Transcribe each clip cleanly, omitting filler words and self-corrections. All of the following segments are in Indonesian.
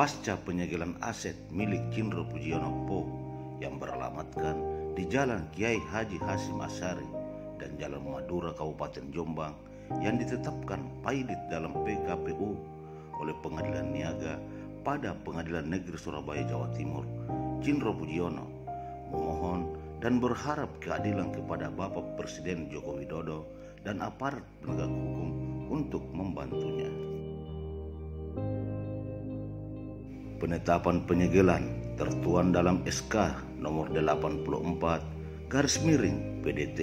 pasca penyegelan aset milik Cindro Pujiono Po yang beralamatkan di Jalan Kiai Haji Hasyim Asyari dan Jalan Madura Kabupaten Jombang yang ditetapkan pailit dalam PKPU oleh Pengadilan Niaga pada Pengadilan Negeri Surabaya, Jawa Timur. Cindro Pujiono memohon dan berharap keadilan kepada Bapak Presiden Joko Widodo dan aparat penegak hukum untuk membantunya. Penetapan penyegelan tertuang dalam SK nomor 84 /PDT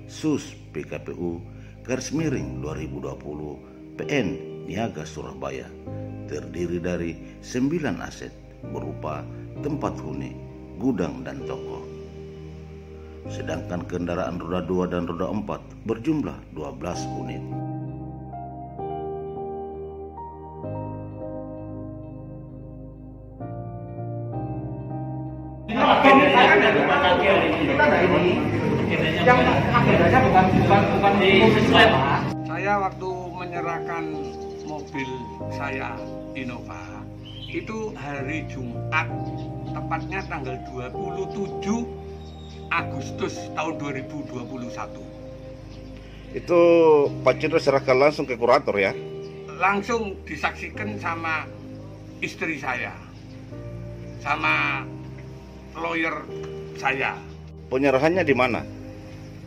Sus PKPU /2020 PN Niaga Surabaya, terdiri dari 9 aset berupa tempat huni, gudang dan toko. Sedangkan kendaraan roda 2 dan roda 4 berjumlah 12 unit. Saya waktu menyerahkan mobil saya Innova itu hari Jumat, tepatnya tanggal 27 Agustus tahun 2021. Itu Pak Cindro serahkan langsung ke kurator ya? Langsung disaksikan sama istri saya, sama lawyer saya. Penyerahannya di mana?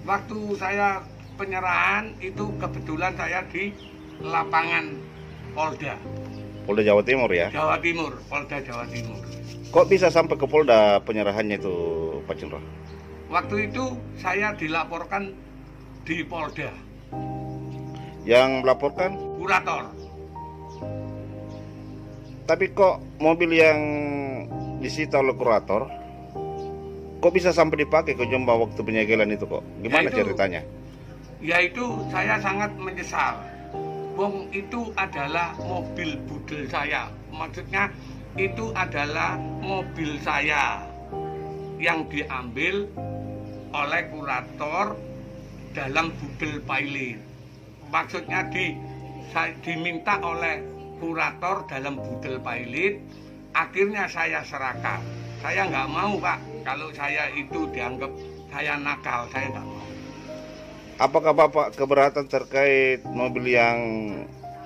Waktu saya penyerahan itu kebetulan saya di lapangan Polda Jawa Timur ya? Jawa Timur, Polda Jawa Timur. Kok bisa sampai ke Polda penyerahannya itu Pak Cindro? Waktu itu saya dilaporkan di Polda. Yang melaporkan? Kurator. Tapi kok mobil yang disita oleh kurator kok bisa sampai dipakai ke Jombang waktu penyegelan itu kok? Gimana ceritanya? Yaitu saya sangat menyesal. Wong itu adalah mobil budel saya. Maksudnya itu adalah mobil saya yang diambil oleh kurator dalam budel pilot. Maksudnya diminta oleh kurator dalam budel pilot. Akhirnya saya serahkan. Saya nggak mau Pak, kalau saya itu dianggap saya nakal, saya nggak mau. Apakah Bapak keberatan terkait mobil yang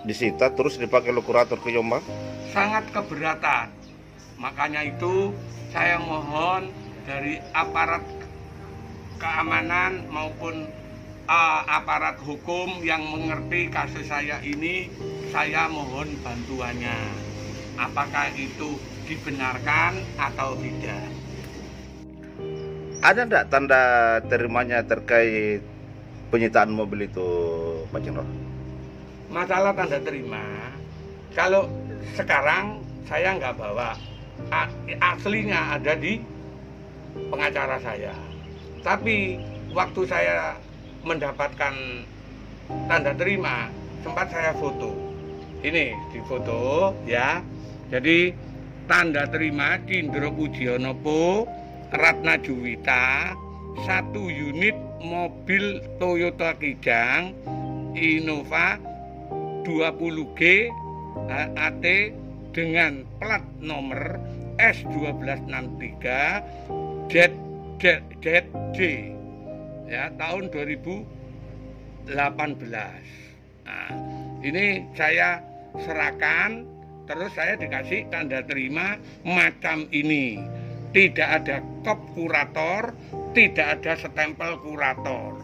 disita terus dipakai oleh kurator ke Jombang? Sangat keberatan. Makanya itu saya mohon dari aparat keamanan maupun aparat hukum yang mengerti kasus saya ini, saya mohon bantuannya. Apakah itu dibenarkan atau tidak? Ada enggak tanda terimanya terkait penyitaan mobil itu Pak Cindro? Masalah tanda terima, kalau sekarang saya nggak bawa, aslinya ada di pengacara saya. Tapi waktu saya mendapatkan tanda terima, sempat saya foto. Ini di foto ya. Jadi tanda terima Cindro Pujiono Po Ratna Juwita 1 unit mobil Toyota Kijang Innova 20G AT dengan plat nomor S1263 ZJ ya, tahun 2018. Nah, ini saya serahkan, terus saya dikasih tanda terima macam ini. Tidak ada kop kurator, tidak ada stempel kurator.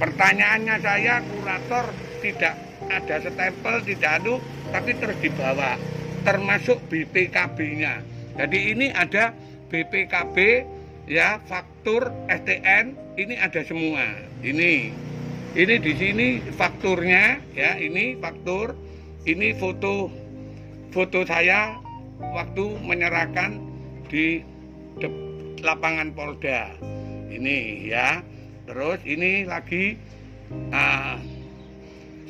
Pertanyaannya saya, kurator tidak ada stempel, tidak ada, tapi terus dibawa, termasuk BPKB-nya. Jadi ini ada BPKB ya, faktur STN, ini ada semua. Ini di sini fakturnya ya, ini faktur, ini foto saya waktu menyerahkan di lapangan Polda ini ya. Terus ini lagi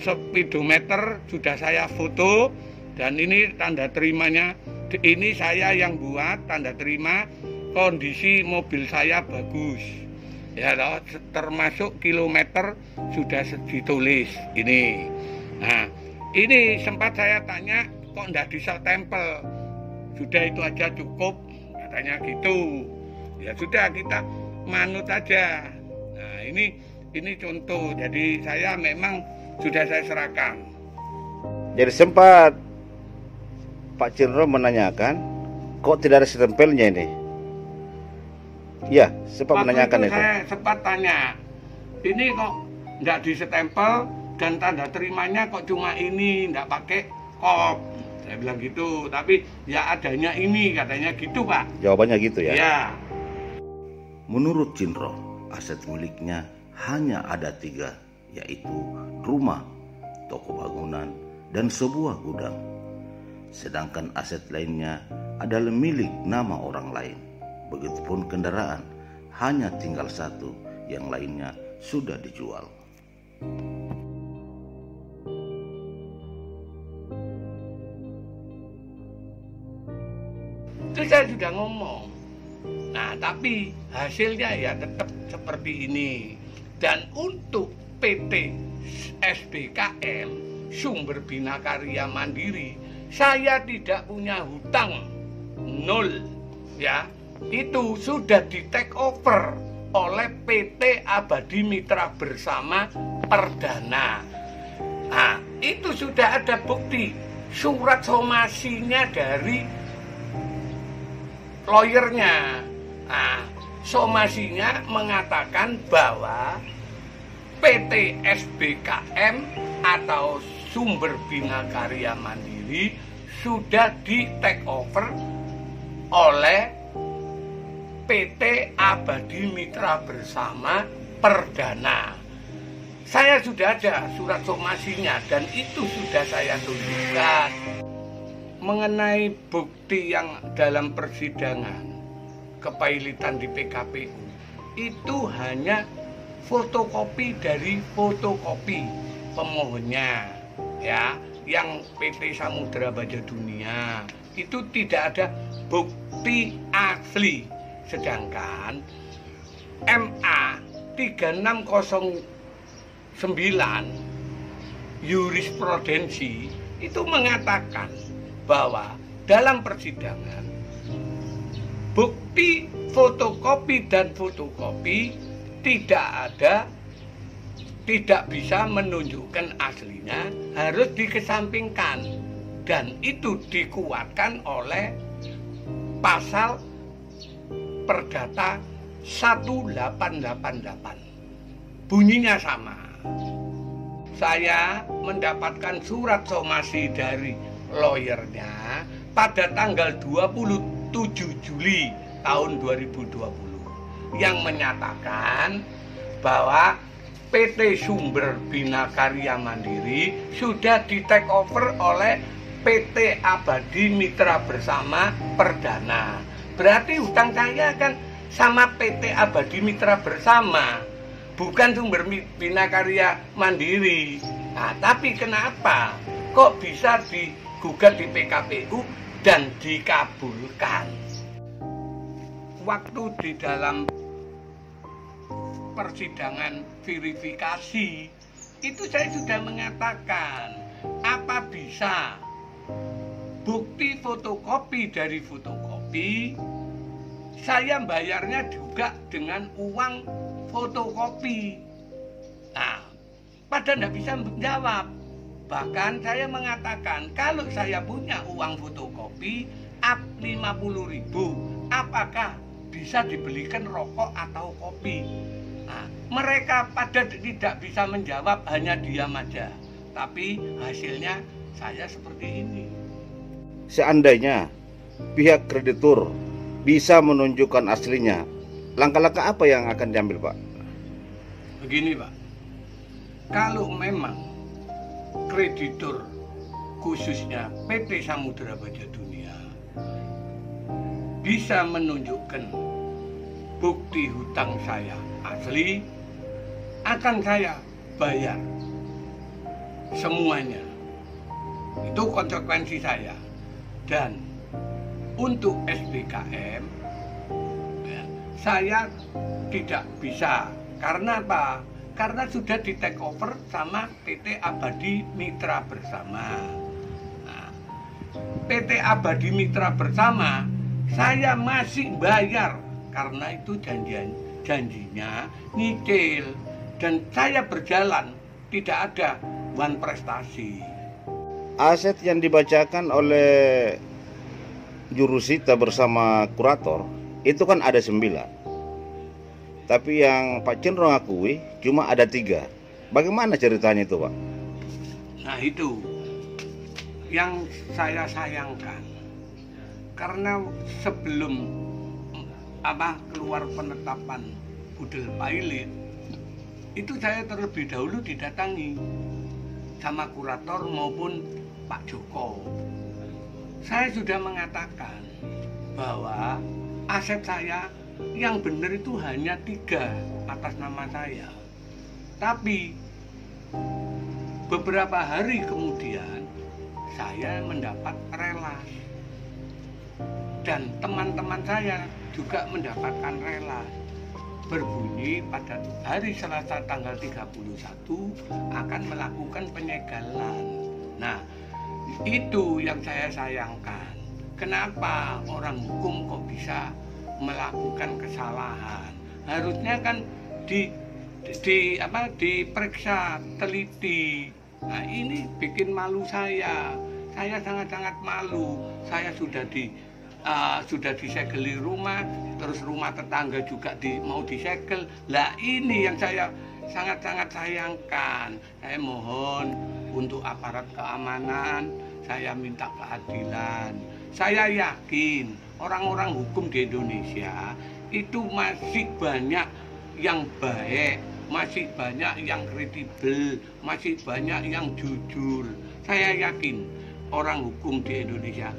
speedometer sudah saya foto, dan ini tanda terimanya. Ini saya yang buat tanda terima, kondisi mobil saya bagus ya, termasuk kilometer sudah ditulis ini. Nah, ini sempat saya tanya kok ndak disetempel, sudah itu aja cukup, katanya gitu. Ya sudah, kita manut aja. Nah ini contoh. Jadi saya memang sudah saya serahkan. Jadi sempat Pak Cindro menanyakan, kok tidak ada stempelnya ini? Iya, sempat menanyakan itu. Saya sempat tanya, ini kok nggak disestempel dan tanda terimanya kok cuma ini, nggak pakai kop. Saya bilang gitu, tapi ya adanya ini, katanya gitu Pak. Jawabannya gitu ya? Ya. Menurut Cindro, aset miliknya hanya ada 3, yaitu rumah, toko bangunan, dan sebuah gudang. Sedangkan aset lainnya adalah milik nama orang lain. Begitupun kendaraan, hanya tinggal 1, yang lainnya sudah dijual. Itu saya sudah ngomong. Nah, tapi hasilnya ya tetap seperti ini. Dan untuk PT SBKM Sumber Bina Karya Mandiri, saya tidak punya hutang, 0 ya. Itu sudah di take over oleh PT Abadi Mitra Bersama Perdana. Nah, itu sudah ada bukti surat somasinya dari lawyernya. Nah, somasinya mengatakan bahwa PT SBKM atau Sumber Bina Karya Mandiri sudah di take over oleh PT Abadi Mitra Bersama Perdana. Saya sudah ada surat somasinya dan itu sudah saya tunjukkan. Mengenai bukti yang dalam persidangan kepailitan di PKPU, itu hanya fotokopi dari fotokopi pemohonnya ya, yang PT Samudra Baja Dunia. Itu tidak ada bukti asli. Sedangkan MA 3609 jurisprudensi itu mengatakan bahwa dalam persidangan bukti fotokopi dan fotokopi tidak bisa menunjukkan aslinya, harus dikesampingkan, dan itu dikuatkan oleh pasal Perdata 1888. Bunyinya sama. Saya mendapatkan surat somasi dari lawyernya pada tanggal 27 Juli tahun 2020 yang menyatakan bahwa PT Sumber Bina Karya Mandiri sudah di take over oleh PT Abadi Mitra Bersama Perdana. Berarti hutang saya kan sama PT Abadi Mitra Bersama, bukan Sumber Bina Karya Mandiri. Nah, tapi kenapa kok bisa digugat di PKPU dan dikabulkan? Waktu di dalam persidangan verifikasi itu saya sudah mengatakan, apa bisa bukti fotokopi dari fotokopi saya bayarnya juga dengan uang fotokopi. Nah, pada tidak bisa menjawab. Bahkan saya mengatakan, kalau saya punya uang fotokopi 50.000, apakah bisa dibelikan rokok atau kopi? Nah, mereka pada tidak bisa menjawab, hanya diam aja. Tapi hasilnya saya seperti ini. Seandainya pihak kreditur bisa menunjukkan aslinya, langkah-langkah apa yang akan diambil, Pak? Begini, Pak. Kalau memang kreditur khususnya PT Samudra Baja Dunia bisa menunjukkan bukti hutang saya asli, akan saya bayar semuanya. Itu konsekuensi saya. Dan untuk SBKM ya, saya tidak bisa. Karena apa? Karena sudah di take over sama PT Abadi Mitra Bersama. Nah, PT Abadi Mitra Bersama, saya masih bayar karena itu janjinya nyicil, dan saya berjalan tidak ada wan prestasi. Aset yang dibacakan oleh jurusita bersama kurator itu kan ada 9, tapi yang Pak Cindro akui cuma ada 3. Bagaimana ceritanya itu, Pak? Nah, itu yang saya sayangkan, karena sebelum keluar penetapan budel pilot itu saya terlebih dahulu didatangi sama kurator maupun Pak Joko. Saya sudah mengatakan bahwa aset saya yang benar itu hanya 3 atas nama saya. Tapi beberapa hari kemudian saya mendapat relas, dan teman-teman saya juga mendapatkan relas, berbunyi pada hari Selasa tanggal 31 akan melakukan penyegalan. Nah, itu yang saya sayangkan. Kenapa orang hukum kok bisa melakukan kesalahan? Harusnya kan diperiksa teliti. Nah, ini bikin malu saya. Saya sangat-sangat malu. Saya sudah disegeli rumah, terus rumah tetangga juga mau disegel. Lah, ini yang saya sangat-sangat sayangkan. Saya mohon untuk aparat keamanan, saya minta keadilan. Saya yakin orang-orang hukum di Indonesia itu masih banyak yang baik, masih banyak yang kredibel, masih banyak yang jujur. Saya yakin orang hukum di Indonesia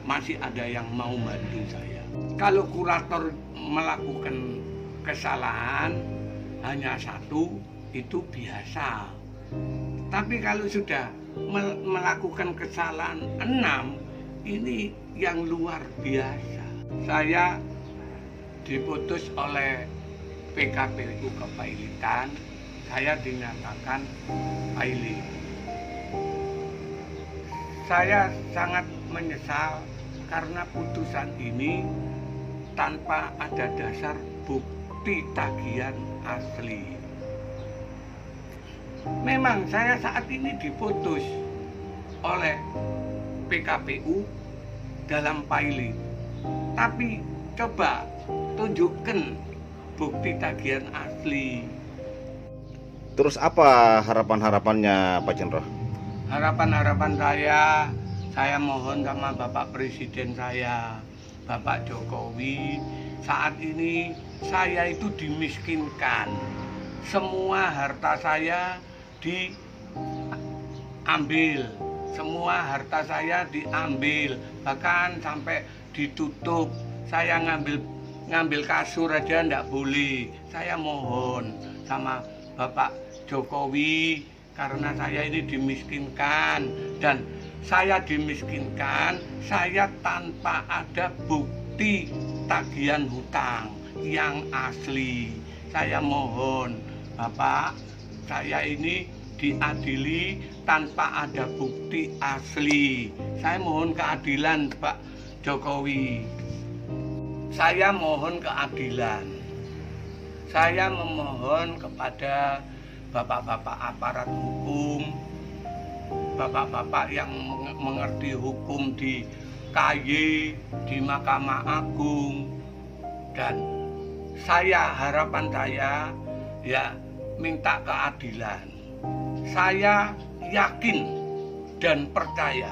masih ada yang mau bantu saya. Kalau kurator melakukan kesalahan hanya 1, itu biasa. Tapi kalau sudah melakukan kesalahan 6, ini yang luar biasa. Saya diputus oleh PKPU kepailitan, saya dinyatakan pailit. Saya sangat menyesal karena putusan ini tanpa ada dasar bukti tagihan asli. Memang saya saat ini diputus oleh PKPU dalam pailit, tapi coba tunjukkan bukti tagihan asli. Terus apa harapan-harapannya Pak Cindro? Harapan-harapan saya mohon sama Bapak Presiden saya, Bapak Jokowi, saat ini saya itu dimiskinkan. Semua harta saya diambil, semua harta saya diambil, bahkan sampai ditutup. Saya ngambil kasur aja enggak boleh. Saya mohon sama Bapak Jokowi, karena saya ini dimiskinkan, dan saya dimiskinkan saya tanpa ada bukti tagihan hutang yang asli. Saya mohon Bapak, saya ini diadili tanpa ada bukti asli. Saya mohon keadilan Pak Jokowi. Saya mohon keadilan. Saya memohon kepada bapak-bapak aparat hukum, bapak-bapak yang mengerti hukum di KY, di Mahkamah Agung, dan harapan saya ya minta keadilan. Saya yakin dan percaya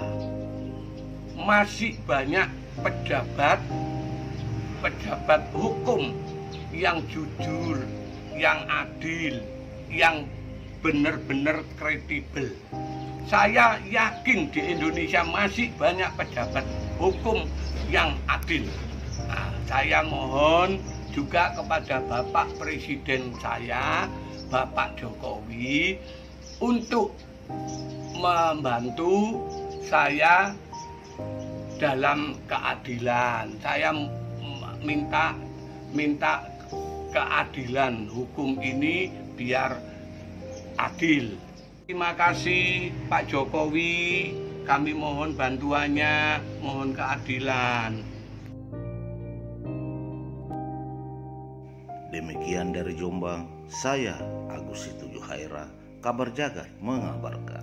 masih banyak pejabat hukum yang jujur, yang adil, yang benar-benar kredibel. Saya yakin di Indonesia masih banyak pejabat hukum yang adil. Nah, saya mohon juga kepada Bapak Presiden saya, Bapak Jokowi, untuk membantu saya dalam keadilan. Saya minta keadilan hukum ini biar adil. Terima kasih Pak Jokowi, Kami mohon bantuannya, mohon keadilan. Demikian dari Jombang, saya Agus Situjuhaira, Kabar Jagat mengabarkan.